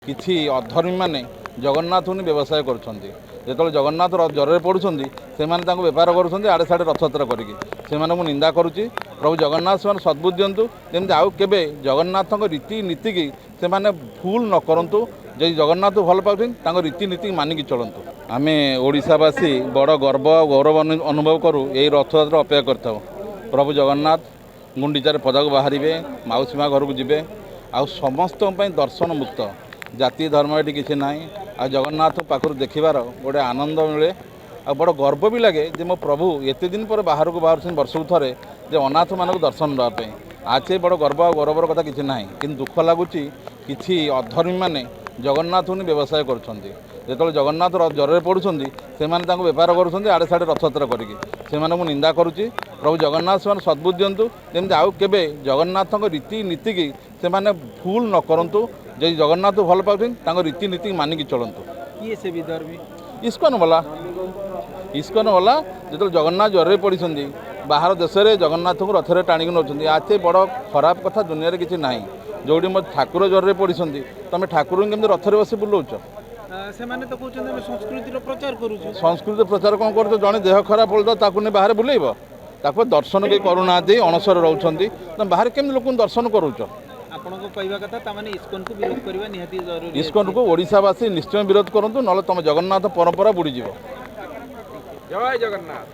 କିଛି ଅଧର୍ମୀ ମାନେ ଜଗନ୍ନାଥଙ୍କୁ ବ୍ୟବସାୟ କରୁଛନ୍ତି। ଯେତେବେଳେ ଜଗନ୍ନାଥ ଜ୍ୱରରେ ପଡ଼ୁଛନ୍ତି ସେମାନେ ତାଙ୍କୁ ବେପାର କରୁଛନ୍ତି ଆଡ଼େ ସାଡ଼େ ରଥଯାତ୍ରା କରିକି। ସେମାନଙ୍କୁ ନିନ୍ଦା କରୁଛି। ପ୍ରଭୁ ଜଗନ୍ନାଥ ସେମାନେ ସଦ୍ବୁଦ୍ଧି ଦିଅନ୍ତୁ, ଯେମିତି ଆଉ କେବେ ଜଗନ୍ନାଥଙ୍କ ରୀତିନୀତିକି ସେମାନେ ଭୁଲ ନ କରନ୍ତୁ। ଯଦି ଜଗନ୍ନାଥକୁ ଭଲ ପାଉଛନ୍ତି ତାଙ୍କ ରୀତିନୀତିକି ମାନିକି ଚଳନ୍ତୁ। ଆମେ ଓଡ଼ିଶାବାସୀ ବଡ଼ ଗର୍ବ ଆଉ ଗୌରବ ଅନୁଭବ କରୁ ଏହି ରଥଯାତ୍ରା ଅପେକ୍ଷା କରିଥାଉ। ପ୍ରଭୁ ଜଗନ୍ନାଥ ଗୁଣ୍ଡିଚାରେ ପଦାକୁ ବାହାରିବେ, ମାଉସୀ ମା ଘରକୁ ଯିବେ, ଆଉ ସମସ୍ତଙ୍କ ପାଇଁ ଦର୍ଶନ ମୁକ୍ତ। ଜାତି ଧର୍ମ ଏଠି କିଛି ନାହିଁ। ଆଉ ଜଗନ୍ନାଥ ପାଖରୁ ଦେଖିବାର ଗୋଟେ ଆନନ୍ଦ ମିଳେ, ଆଉ ବଡ଼ ଗର୍ବ ବି ଲାଗେ ଯେ ମୋ ପ୍ରଭୁ ଏତେ ଦିନ ପରେ ବାହାରକୁ ବାହାରୁଛନ୍ତି ବର୍ଷକୁ ଥରେ, ଯେ ଅନାଥମାନଙ୍କୁ ଦର୍ଶନ ଦେବା ପାଇଁ। ଆଜି ବଡ଼ ଗର୍ବ ଆଉ ଗୌରବର କଥା କିଛି ନାହିଁ। କିନ୍ତୁ ଦୁଃଖ ଲାଗୁଛି କିଛି ଅଧର୍ମୀମାନେ ଜଗନ୍ନାଥଙ୍କୁ ବ୍ୟବସାୟ କରୁଛନ୍ତି। ଯେତେବେଳେ ଜଗନ୍ନାଥ ଜ୍ୱରରେ ପଡ଼ୁଛନ୍ତି ସେମାନେ ତାଙ୍କୁ ବେପାର କରୁଛନ୍ତି ଆଡ଼େ ସାଡ଼େ ରଥଯାତ୍ରା କରିକି। ସେମାନଙ୍କୁ ନିନ୍ଦା କରୁଛି। ପ୍ରଭୁ ଜଗନ୍ନାଥ ସେମାନେ ସଦ୍ବୁଦ୍ଧି ଦିଅନ୍ତୁ, ଯେମିତି ଆଉ କେବେ ଜଗନ୍ନାଥଙ୍କ ରୀତିନୀତିକି ସେମାନେ ଭୁଲ ନ କରନ୍ତୁ। ଯଦି ଜଗନ୍ନାଥକୁ ଭଲ ପାଉଛନ୍ତି ତାଙ୍କ ରୀତିନୀତିକି ମାନିକି ଚଳନ୍ତୁ। କିଏ ସେ ବିଧର୍ମୀ? ଇସ୍କନ ବାଲା ଯେତେବେଳେ ଜଗନ୍ନାଥ ଜ୍ୱରରେ ପଡ଼ିଛନ୍ତି ବାହାର ଦେଶରେ ଜଗନ୍ନାଥଙ୍କୁ ରଥରେ ଟାଣିକି ନେଉଛନ୍ତି। ଆଜି ବଡ଼ ଖରାପ କଥା ଦୁନିଆରେ କିଛି ନାହିଁ। ଯେଉଁଠି ମୋ ଠାକୁର ଜ୍ୱରରେ ପଡ଼ିଛନ୍ତି ତୁମେ ଠାକୁରଙ୍କୁ କେମିତି ରଥରେ ବସି ବୁଲଉଛ? ସେମାନେ ତ କହୁଛନ୍ତି ଆମେ ସଂସ୍କୃତିର ପ୍ରଚାର କରୁଛୁ। ସଂସ୍କୃତି ପ୍ରଚାର କ'ଣ କରୁଛ? ଜଣେ ଦେହ ଖରାପ ପଡ଼ିଲ ତାକୁ ନେଇ ବାହାରେ ବୁଲେଇବ? ତାକୁ ଦର୍ଶନ କେହି କରୁନାହାନ୍ତି, ଅଣସରରେ ରହୁଛନ୍ତି। ତୁମେ ବାହାରେ କେମିତି ଲୋକଙ୍କୁ ଦର୍ଶନ କରୁଛ? ଆପଣଙ୍କ କହିବା କଥା ତାମାନେ ଇସ୍କନକୁ ବିରୋଧ କରିବା ନିହାତି ଜରୁରୀ। ଇସ୍କନକୁ ଓଡ଼ିଶାବାସୀ ନିଶ୍ଚୟ ବିରୋଧ କରନ୍ତୁ, ନହେଲେ ତୁମ ଜଗନ୍ନାଥ ପରମ୍ପରା ବୁଡ଼ିଯିବ। ଜୟ ଜଗନ୍ନାଥ।